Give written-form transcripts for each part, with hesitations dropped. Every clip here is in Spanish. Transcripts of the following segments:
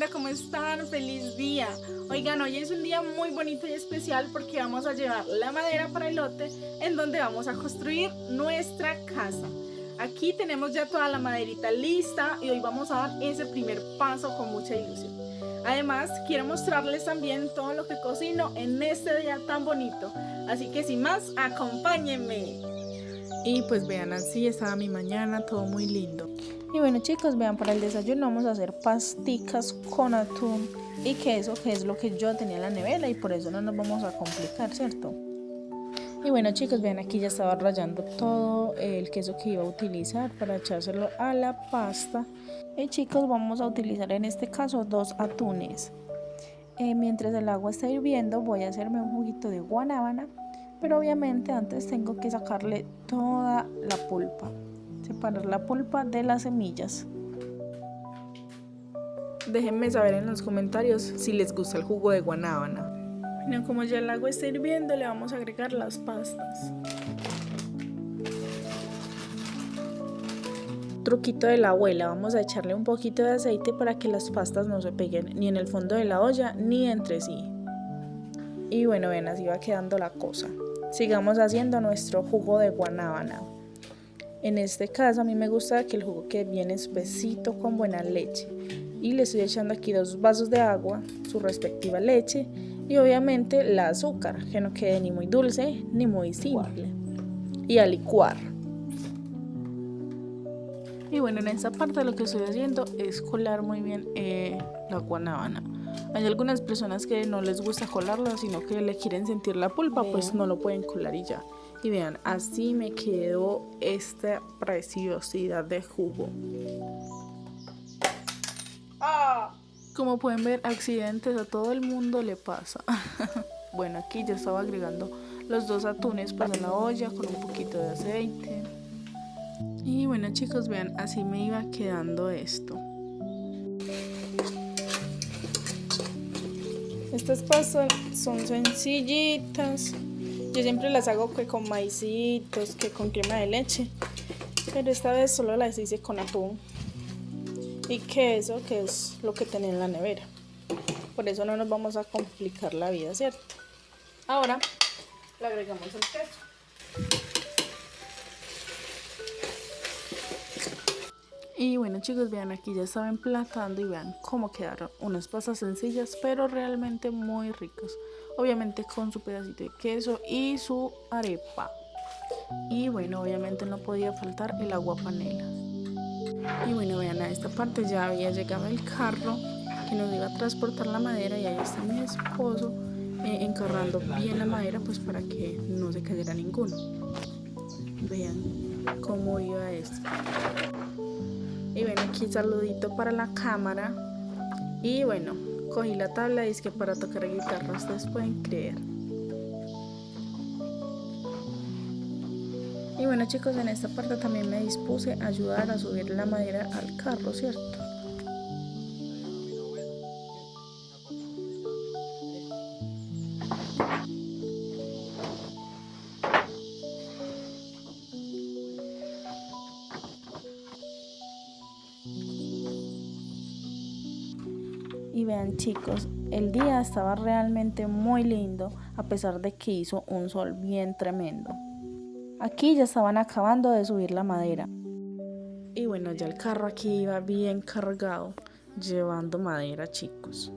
Hola, ¿cómo están? ¡Feliz día! Oigan, hoy es un día muy bonito y especial porque vamos a llevar la madera para el lote en donde vamos a construir nuestra casa. Aquí tenemos ya toda la maderita lista y hoy vamos a dar ese primer paso con mucha ilusión. Además, quiero mostrarles también todo lo que cocino en este día tan bonito. Así que sin más, acompáñenme. Y pues vean, así estaba mi mañana, todo muy lindo. Y bueno chicos, vean, para el desayuno vamos a hacer pasticas con atún y queso, que es lo que yo tenía en la nevera y por eso no nos vamos a complicar, ¿cierto? Y bueno chicos, vean, aquí ya estaba rallando todo el queso que iba a utilizar para echárselo a la pasta. Y chicos, vamos a utilizar en este caso 2 atunes. Mientras el agua está hirviendo voy a hacerme un juguito de guanábana, pero obviamente antes tengo que sacarle toda la pulpa, separar la pulpa de las semillas. Déjenme saber en los comentarios si les gusta el jugo de guanábana. Bueno, como ya el agua está hirviendo, le vamos a agregar las pastas. Truquito de la abuela, vamos a echarle un poquito de aceite para que las pastas no se peguen ni en el fondo de la olla ni entre sí. Y bueno, ven, así va quedando la cosa. Sigamos haciendo nuestro jugo de guanábana. En este caso a mí me gusta que el jugo quede bien espesito con buena leche. Y le estoy echando aquí 2 vasos de agua, su respectiva leche y obviamente el azúcar, que no quede ni muy dulce ni muy simple. Y a licuar. Y bueno, en esta parte lo que estoy haciendo es colar muy bien la guanábana. Hay algunas personas que no les gusta colarla, sino que le quieren sentir la pulpa, pues no lo pueden colar y ya. Y vean, así me quedó esta preciosidad de jugo. Como pueden ver, accidentes a todo el mundo le pasa. Bueno, aquí ya estaba agregando los 2 atunes pues en la olla con un poquito de aceite. Y bueno chicos, vean, así me iba quedando esto. Estas pastas son sencillitas. Yo siempre las hago que con maicitos, que con crema de leche. Pero esta vez solo las hice con atún y queso, que es lo que tenía en la nevera. Por eso no nos vamos a complicar la vida, ¿cierto? Ahora le agregamos el queso. Y bueno chicos, vean, aquí ya estaba emplatando y vean cómo quedaron. Unas pastas sencillas pero realmente muy ricas. Obviamente con su pedacito de queso y su arepa. Y bueno, obviamente no podía faltar el agua panela. Y bueno, vean, a esta parte ya había llegado el carro que nos iba a transportar la madera y ahí está mi esposo encarrando bien la madera pues para que no se cayera ninguno. Vean cómo iba esto. Y bueno, aquí saludito para la cámara. Y bueno, cogí la tabla y es que para tocar guitarra, ustedes pueden creer. Y bueno chicos, en esta parte también me dispuse a ayudar a subir la madera al carro, ¿cierto? Y vean chicos, el día estaba realmente muy lindo a pesar de que hizo un sol bien tremendo. Aquí ya estaban acabando de subir la madera. Y bueno, ya el carro aquí iba bien cargado, llevando madera chicos.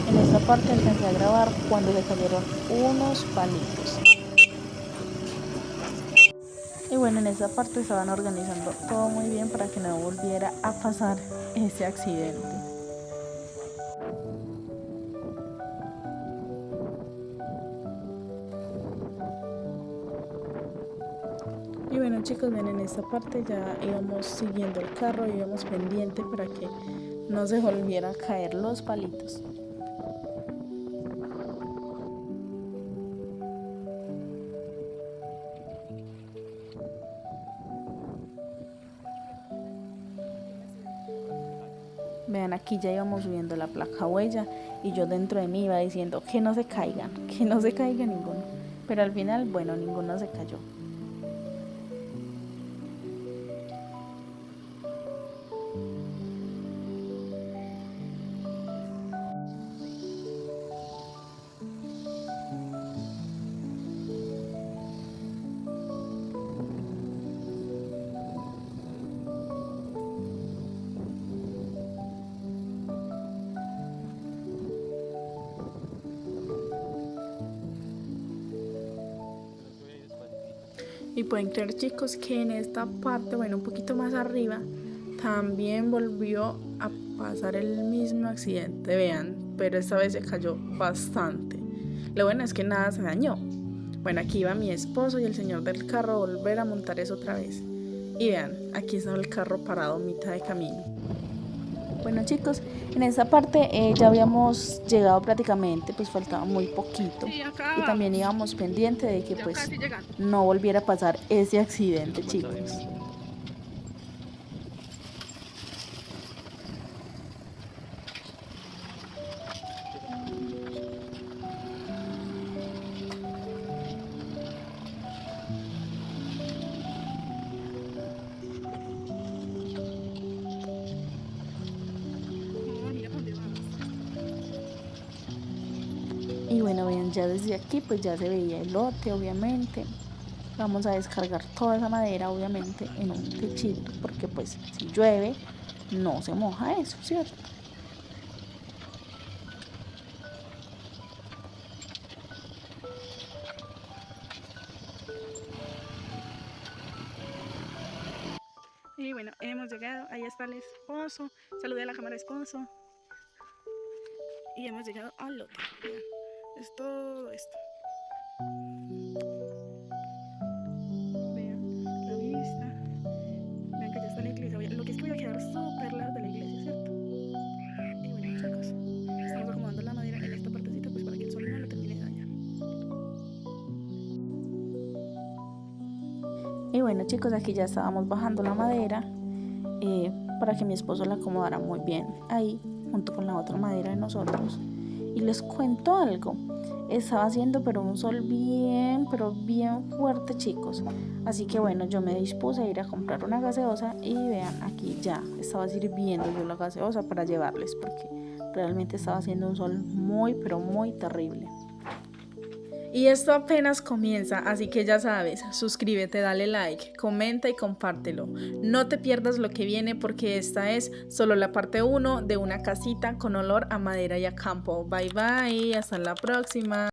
En esta parte alcancé a grabar cuando se cayeron unos palitos. Y bueno, en esta parte estaban organizando todo muy bien para que no volviera a pasar ese accidente. Y bueno chicos, ven, en esta parte ya íbamos siguiendo el carro, íbamos pendiente para que no se volviera a caer los palitos. Vean, aquí ya íbamos subiendo la placa huella y yo dentro de mí iba diciendo que no se caigan, que no se caiga ninguno. Pero al final, bueno, ninguno se cayó. Y pueden creer, chicos, que en esta parte, bueno, un poquito más arriba, también volvió a pasar el mismo accidente, vean, pero esta vez se cayó bastante. Lo bueno es que nada se dañó. Bueno, aquí va mi esposo y el señor del carro a volver a montar eso otra vez. Y vean, aquí está el carro parado a mitad de camino. Bueno, chicos, en esta parte ya habíamos llegado prácticamente, pues faltaba muy poquito. Sí, Y también íbamos pendiente de que pues no volviera a pasar ese accidente, chicos. Y bueno, vean, ya desde aquí pues ya se veía el lote, obviamente. Vamos a descargar toda esa madera, obviamente, en un techito, porque pues si llueve no se moja eso, ¿cierto? Y bueno, hemos llegado, ahí está el esposo, saludé a la cámara esposo. Y hemos llegado al lote, vean, es todo esto. Vean la vista, vean que ya está la iglesia, lo que es que voy a quedar súper lejos de la iglesia, ¿cierto? Y bueno, chicos, estamos acomodando la madera en esta partecita pues para que el sol no lo termine de dañar. Y bueno, chicos, aquí ya estábamos bajando la madera para que mi esposo la acomodara muy bien ahí, junto con la otra madera de nosotros. Y les cuento algo, estaba haciendo pero un sol bien, pero bien fuerte, chicos. Así que bueno, yo me dispuse a ir a comprar una gaseosa y vean, aquí ya estaba sirviendo yo la gaseosa para llevarles, porque realmente estaba haciendo un sol muy, pero muy terrible. Y esto apenas comienza, así que ya sabes, suscríbete, dale like, comenta y compártelo. No te pierdas lo que viene porque esta es solo la parte 1 de una casita con olor a madera y a campo. Bye bye, hasta la próxima.